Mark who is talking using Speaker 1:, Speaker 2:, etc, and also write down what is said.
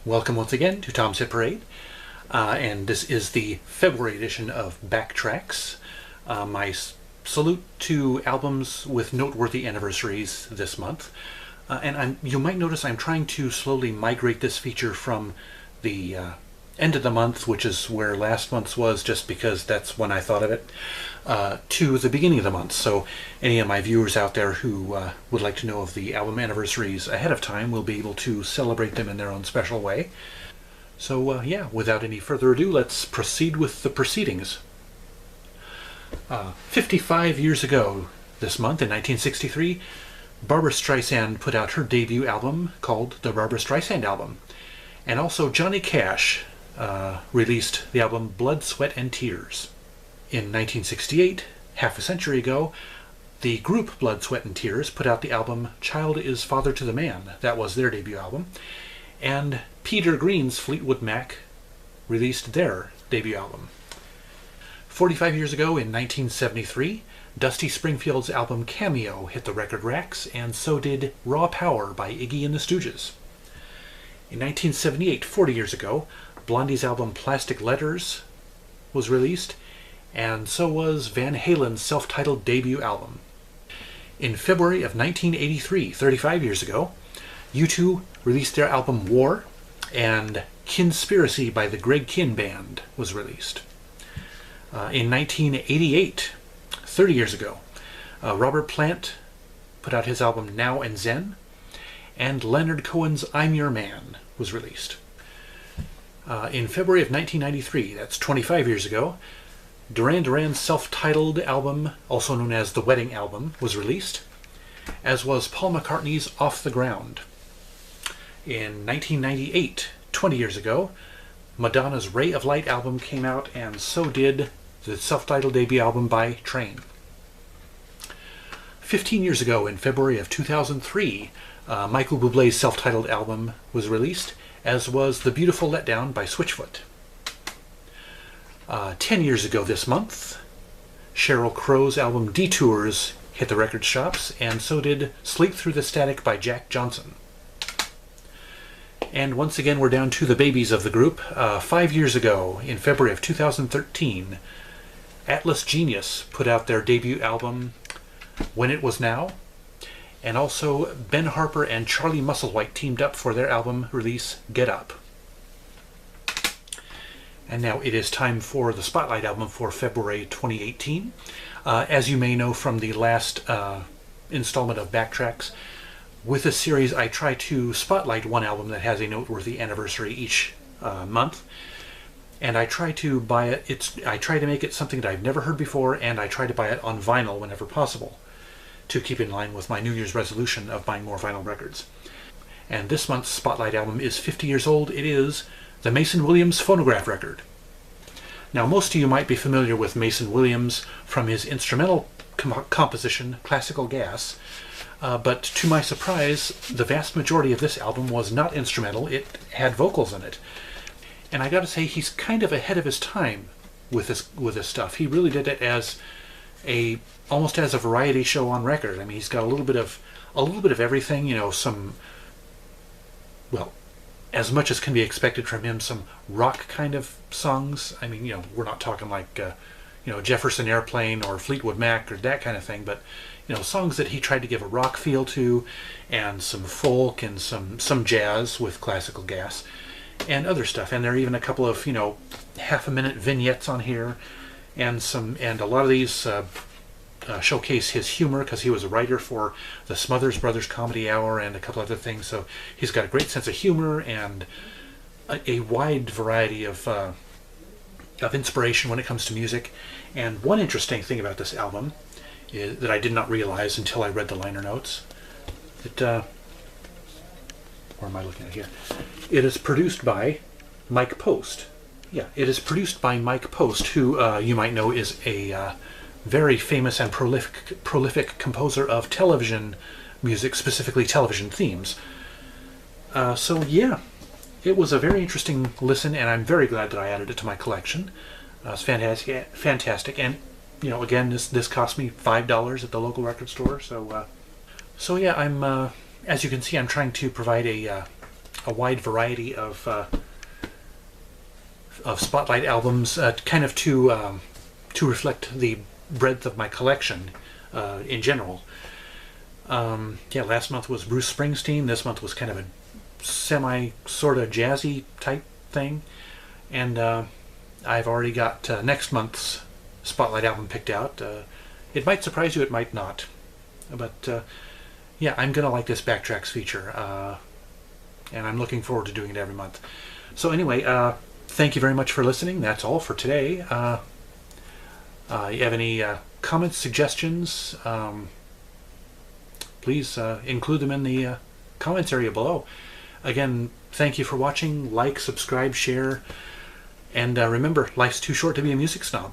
Speaker 1: Welcome once again to Tom's Hit Parade, and this is the February edition of Backtracks. My salute to albums with noteworthy anniversaries this month. You might notice I'm trying to slowly migrate this feature from the end of the month, which is where last month's was, just because that's when I thought of it, to the beginning of the month. So any of my viewers out there who would like to know of the album anniversaries ahead of time will be able to celebrate them in their own special way. So yeah, without any further ado, let's proceed with the proceedings. 55 years ago this month, in 1963, Barbra Streisand put out her debut album called The Barbra Streisand Album. And also Johnny Cash released the album Blood, Sweat and Tears. In 1968, half a century ago, the group Blood, Sweat and Tears put out the album Child is Father to the Man. That was their debut album. And Peter Green's Fleetwood Mac released their debut album. 45 years ago, in 1973, Dusty Springfield's album Cameo hit the record racks, and so did Raw Power by Iggy and the Stooges. In 1978, 40 years ago, Blondie's album Plastic Letters was released, and so was Van Halen's self-titled debut album. In February of 1983, 35 years ago, U2 released their album War, and Kinspiracy by the Greg Kihn Band was released. In 1988, 30 years ago, Robert Plant put out his album Now and Zen, and Leonard Cohen's I'm Your Man was released. In February of 1993, that's 25 years ago, Duran Duran's self-titled album, also known as The Wedding Album, was released, as was Paul McCartney's Off the Ground. In 1998, 20 years ago, Madonna's Ray of Light album came out, and so did the self-titled debut album by Train. 15 years ago, in February of 2003, Michael Bublé's self-titled album was released, as was The Beautiful Letdown by Switchfoot. 10 years ago this month, Sheryl Crow's album Detours hit the record shops, and so did Sleep Through the Static by Jack Johnson. And once again, we're down to the babies of the group. 5 years ago, in February of 2013, Atlas Genius put out their debut album When It Was Now, and also Ben Harper and Charlie Musselwhite teamed up for their album release Get Up. And now it is time for the Spotlight album for February 2018. As you may know from the last installment of Backtracks, with this series I try to spotlight one album that has a noteworthy anniversary each month. And I try to buy it. I try to make it something that I've never heard before, and I try to buy it on vinyl whenever possible, to keep in line with my New Year's resolution of buying more vinyl records. And this month's Spotlight album is 50 years old. It is the Mason Williams phonograph record. Now, most of you might be familiar with Mason Williams from his instrumental composition, Classical Gas, but to my surprise, the vast majority of this album was not instrumental. It had vocals in it. And I gotta say, he's kind of ahead of his time with this stuff. He really did it as almost as a variety show on record. I mean, he's got a little bit of everything, you know, as much as can be expected from him, some rock kind of songs. I mean, you know, we're not talking like, Jefferson Airplane or Fleetwood Mac or that kind of thing, but, you know, songs that he tried to give a rock feel to, and some folk and some jazz with Classical Gas and other stuff. And there are even a couple of, half-a-minute vignettes on here, and a lot of these showcase his humor, because he was a writer for the Smothers Brothers Comedy Hour and a couple other things. So he's got a great sense of humor and a wide variety of inspiration when it comes to music. And one interesting thing about this album is that I did not realize until I read the liner notes. Where am I looking at here? It is produced by Mike Post. Yeah, it is produced by Mike Post, who you might know is a very famous and prolific composer of television music, specifically television themes. So yeah, it was a very interesting listen, and I'm very glad that I added it to my collection. It's fantastic, and again, this cost me $5 at the local record store. So yeah, I'm as you can see, I'm trying to provide a a wide variety of Spotlight albums, kind of to reflect the breadth of my collection in general. Yeah, last month was Bruce Springsteen. This month was kind of a semi sort of jazzy type thing, and I've already got next month's Spotlight album picked out. It might surprise you, it might not, but yeah, I'm gonna like this Backtracks feature, and I'm looking forward to doing it every month. So anyway, thank you very much for listening. That's all for today. You have any comments, suggestions? Please include them in the comments area below. Again, thank you for watching. Like, subscribe, share, and remember, life's too short to be a music snob.